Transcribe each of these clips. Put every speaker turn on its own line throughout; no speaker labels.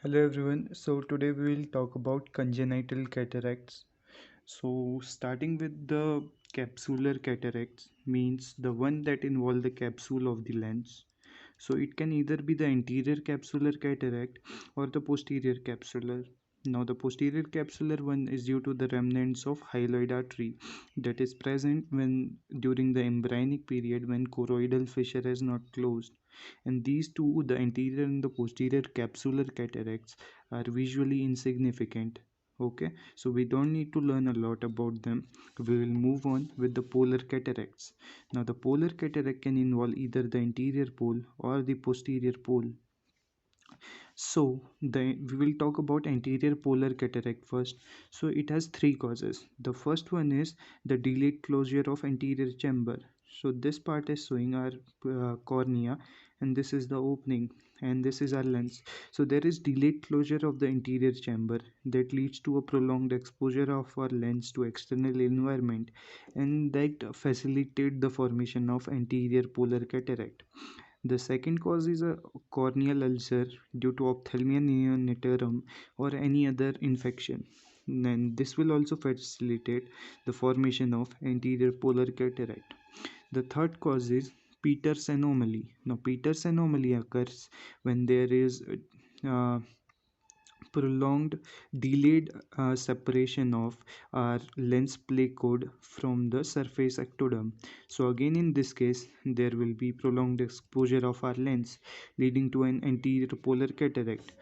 Hello everyone. So today we will talk about congenital cataracts. So starting with the capsular cataracts means the one that involve the capsule of the lens. So it can either be the anterior capsular cataract or the posterior capsular. Now the posterior capsular one is due to the remnants of hyaloid artery that is present when during the embryonic period when choroidal fissure has not closed, and these two, the anterior and the posterior capsular cataracts, are visually insignificant. Okay, so we don't need to learn a lot about them. We will move on with the polar cataracts. Now the polar cataract can involve either the anterior pole or the posterior pole. We will talk about anterior polar cataract first. So it has three causes. The first one is the delayed closure of anterior chamber. So this part is showing our cornea, and this is the opening, and this is our lens. So there is delayed closure of the anterior chamber that leads to a prolonged exposure of our lens to external environment, and that facilitate the formation of anterior polar cataract. The second cause is a corneal ulcer due to ophthalmia neonatorum or any other infection. And this will also facilitate the formation of anterior polar cataract. The third cause is Peters anomaly. Now, Peters anomaly occurs when there is uh, prolonged delayed separation of our lens placode from the surface ectoderm. So again in this case there will be prolonged exposure of our lens leading to an anterior polar cataract.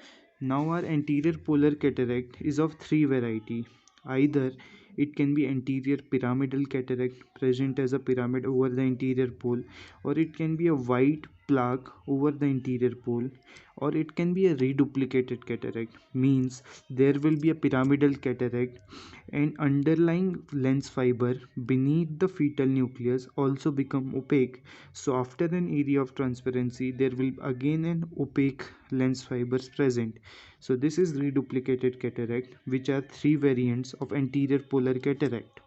Now our anterior polar cataract is of three variety. Either it can be anterior pyramidal cataract present as a pyramid over the anterior pole, or it can be a white plaque over the anterior pole, or it can be a reduplicated cataract, means there will be a pyramidal cataract and underlying lens fiber beneath the fetal nucleus also become opaque. So after an area of transparency there will again an opaque lens fibers present. So this is reduplicated cataract, which are three variants of anterior polar cataract.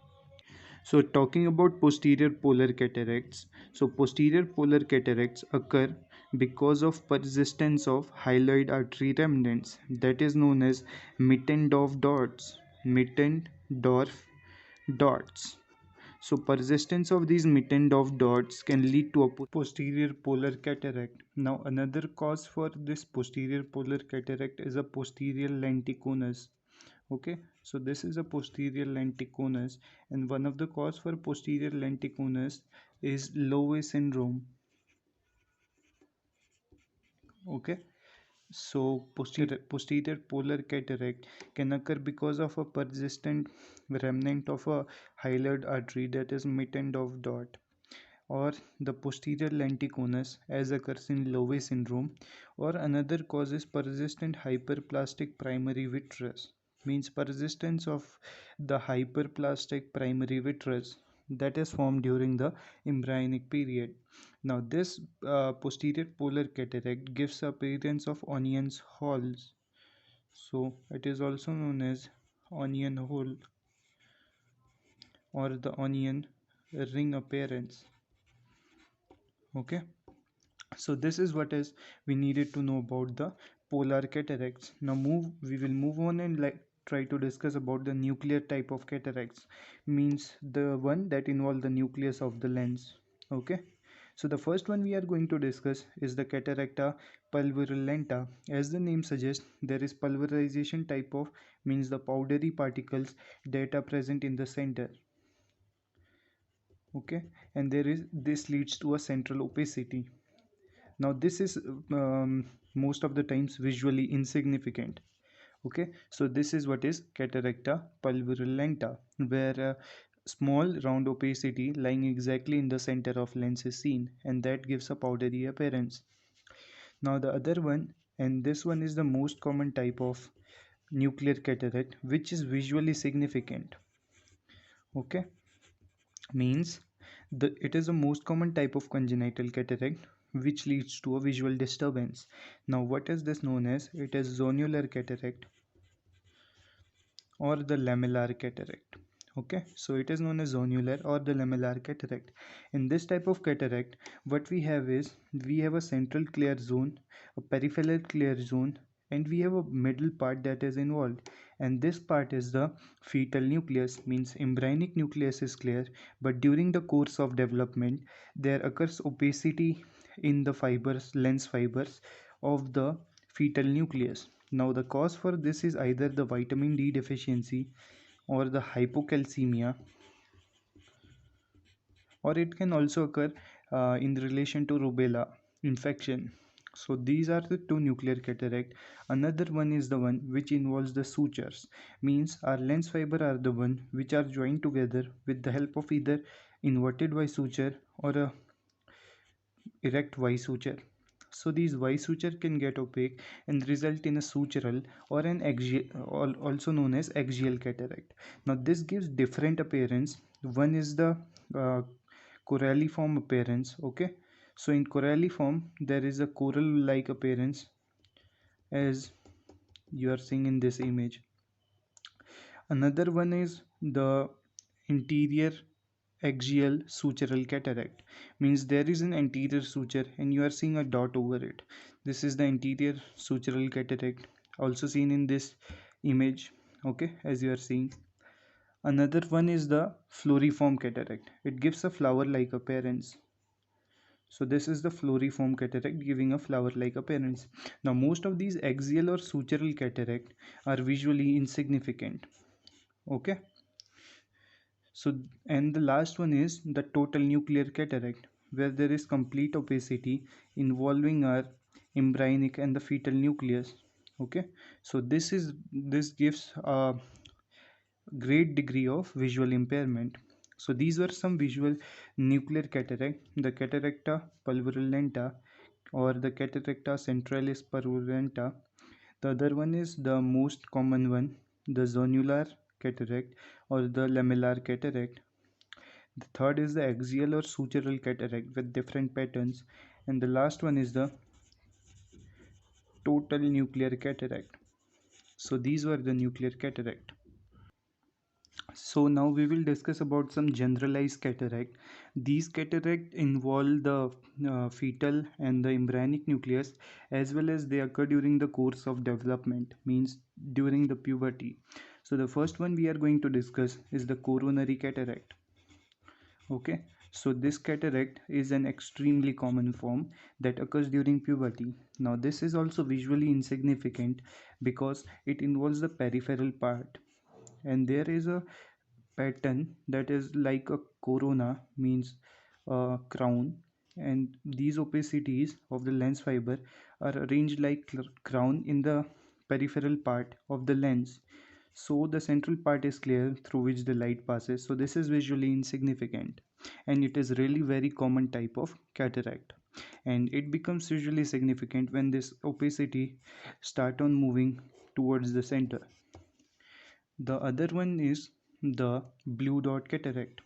So talking about posterior polar cataracts, so posterior polar cataracts occur because of persistence of hyaloid artery remnants, that is known as Mittendorf dots. Mittendorf dots. So persistence of these Mittendorf dots can lead to a posterior polar cataract. Now another cause for this posterior polar cataract is a posterior lenticonus. Okay, so this is a posterior lenticonus, and one of the cause for posterior lenticonus is Lowe syndrome. Okay, so posterior polar cataract can occur because of a persistent remnant of a hyaloid artery, that is Mittendorf dot, or the posterior lenticonus as occurs in Lowe syndrome, or another cause is persistent hyperplastic primary vitreous, means persistence of the hyperplastic primary vitreous that is formed during the embryonic period. Now this posterior polar cataract gives appearance of onions holes, so it is also known as onion hole or the onion ring appearance. Okay, so this is what is we needed to know about the polar cataracts. Now we will move on and try to discuss about the nuclear type of cataracts, means the one that involve the nucleus of the lens. Okay, so the first one we are going to discuss is the Cataracta pulverulenta. As the name suggests, there is pulverization type of, means the powdery particles that are present in the center. Okay, and this leads to a central opacity. Now this is most of the times visually insignificant. Okay, so this is what is Cataracta pulverulenta, where a small round opacity lying exactly in the center of lens is seen, and that gives a powdery appearance. Now the other one, and this one is the most common type of nuclear cataract, which is visually significant. Okay, means it is the most common type of congenital cataract which leads to a visual disturbance. Now what is this known as? It is zonular cataract or the lamellar cataract. Okay, so it is known as zonular or the lamellar cataract. In this type of cataract, what we have is we have a central clear zone, a peripheral clear zone, and we have a middle part that is involved, and this part is the fetal nucleus. Means embryonic nucleus is clear, but during the course of development there occurs opacity in the fibers, lens fibers of the fetal nucleus. Now the cause for this is either the vitamin D deficiency or the hypocalcemia, or it can also occur in relation to rubella infection. So these are the two nuclear cataract. Another one is the one which involves the sutures. Means our lens fiber are the one which are joined together with the help of either inverted Y suture or a erect Y suture. So these Y suture can get opaque and result in a sutural or an axial, also known as axial cataract. Now this gives different appearance. One is the uh, coralliform appearance. Okay, so in coralliform there is a coral like appearance as you are seeing in this image. Another one is the anterior axial sutural cataract. Means there is an anterior suture and you are seeing a dot over it. This is the anterior sutural cataract, also seen in this image. Okay, as you are seeing. Another one is the floriform cataract. It gives a flower like appearance. So this is the floriform cataract giving a flower like appearance. Now most of these axial or sutural cataract are visually insignificant. Okay, so and the last one is the total nuclear cataract, where there is complete opacity involving our embryonic and the fetal nucleus. Okay, so this gives a great degree of visual impairment. So these were some visual nuclear cataract: the Cataracta pulverulenta or the Cataracta centralis pulverulenta. The other one is the most common one, the Zonular Cataract or the Lamellar Cataract. The third is the axial or sutural cataract with different patterns, and the last one is the total nuclear cataract. So these were the nuclear cataract. So now we will discuss about some generalized cataract. These cataract involve the fetal and the embryonic nucleus, as well as they occur during the course of development, means during the puberty. So the first one we are going to discuss is the coronary cataract. Okay, so this cataract is an extremely common form that occurs during puberty. Now this is also visually insignificant because it involves the peripheral part, and there is a pattern that is like a corona, means a crown, and these opacities of the lens fiber are arranged like crown in the peripheral part of the lens, so the central part is clear through which the light passes. So this is visually insignificant, and it is really very common type of cataract, and it becomes visually significant when this opacity start on moving towards the center. The other one is the blue dot cataract.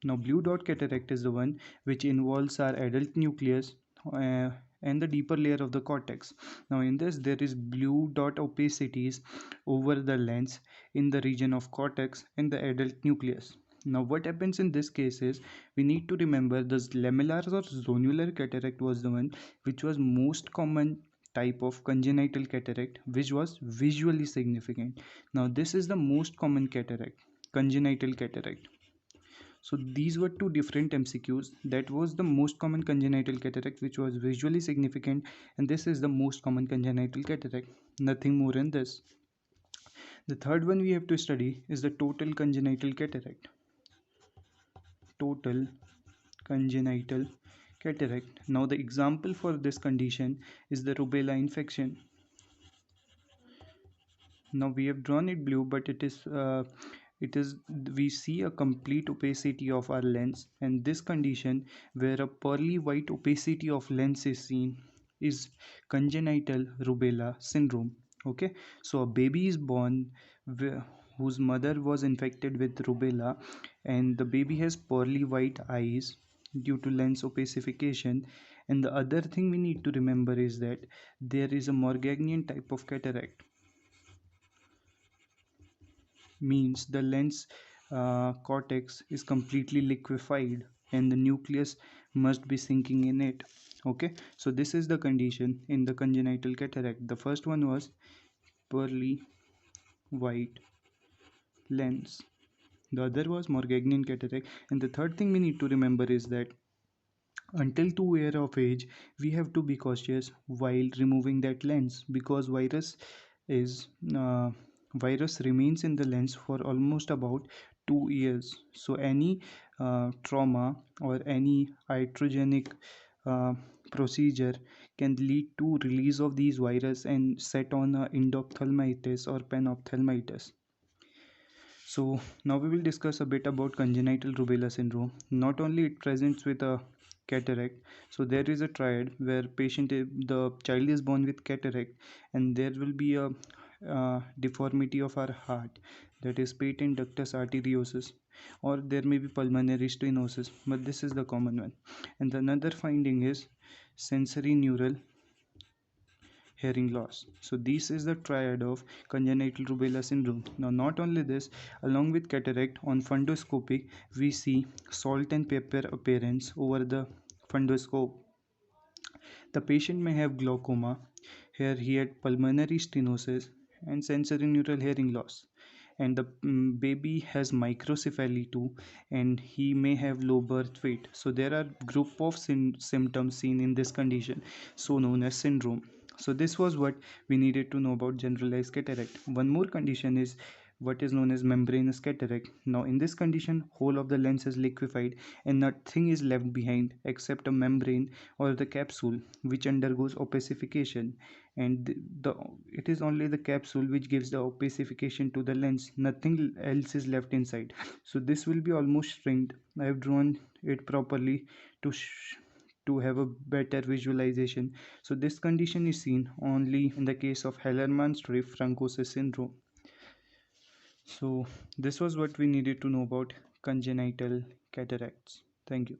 Now blue dot cataract is the one which involves our adult nucleus and the deeper layer of the cortex. Now in this there is blue dot opacities over the lens in the region of cortex and the adult nucleus. Now what happens in this case is we need to remember this lamellar or zonular cataract was the one which was most common type of congenital cataract which was visually significant. Now this is the most common cataract, congenital cataract. So these were two different MCQs. That was the most common congenital cataract which was visually significant, and this is the most common congenital cataract. Nothing more in this. The third one we have to study is the total congenital cataract. Total congenital cataract. Now the example for this condition is the rubella infection. Now we have drawn it blue, but it is we see a complete opacity of our lens, and this condition where a pearly white opacity of lens is seen is congenital rubella syndrome. Okay, so a baby is born whose mother was infected with rubella, and the baby has pearly white eyes due to lens opacification. And the other thing we need to remember is that there is a Morganian type of cataract, means the lens cortex is completely liquefied and the nucleus must be sinking in it. Okay, so this is the condition in the congenital cataract. The first one was pearly white lens, the other was Morgagnian cataract, and the third thing we need to remember is that until 2 year of age we have to be cautious while removing that lens, because is uh, virus remains in the lens for almost about 2 years. So any trauma or any iatrogenic uh, procedure can lead to release of these virus and set on endophthalmitis or panophthalmitis. So now we will discuss a bit about congenital rubella syndrome. Not only it presents with a cataract, so there is a triad where the child is born with cataract, and there will be a deformity of our heart, that is patent ductus arteriosus, or there may be pulmonary stenosis, but this is the common one. And another finding is sensory neural hearing loss. So this is the triad of congenital rubella syndrome. Now not only this, along with cataract on fundoscopic we see salt and pepper appearance over the fundoscope. The patient may have glaucoma. Here he had pulmonary stenosis and sensory neural hearing loss. And the baby has microcephaly too, and he may have low birth weight. So there are group of symptoms seen in this condition, so known as syndrome. So this was what we needed to know about generalized cataract. One more condition is what is known as membranous cataract. Now in this condition whole of the lens is liquefied and nothing is left behind except a membrane or the capsule which undergoes opacification, and it is only the capsule which gives the opacification to the lens, nothing else is left inside. So this will be almost shrinked. I have drawn it properly to to have a better visualization. So this condition is seen only in the case of Hallermann-Streiff Francois syndrome. So this was what we needed to know about congenital cataracts. Thank you.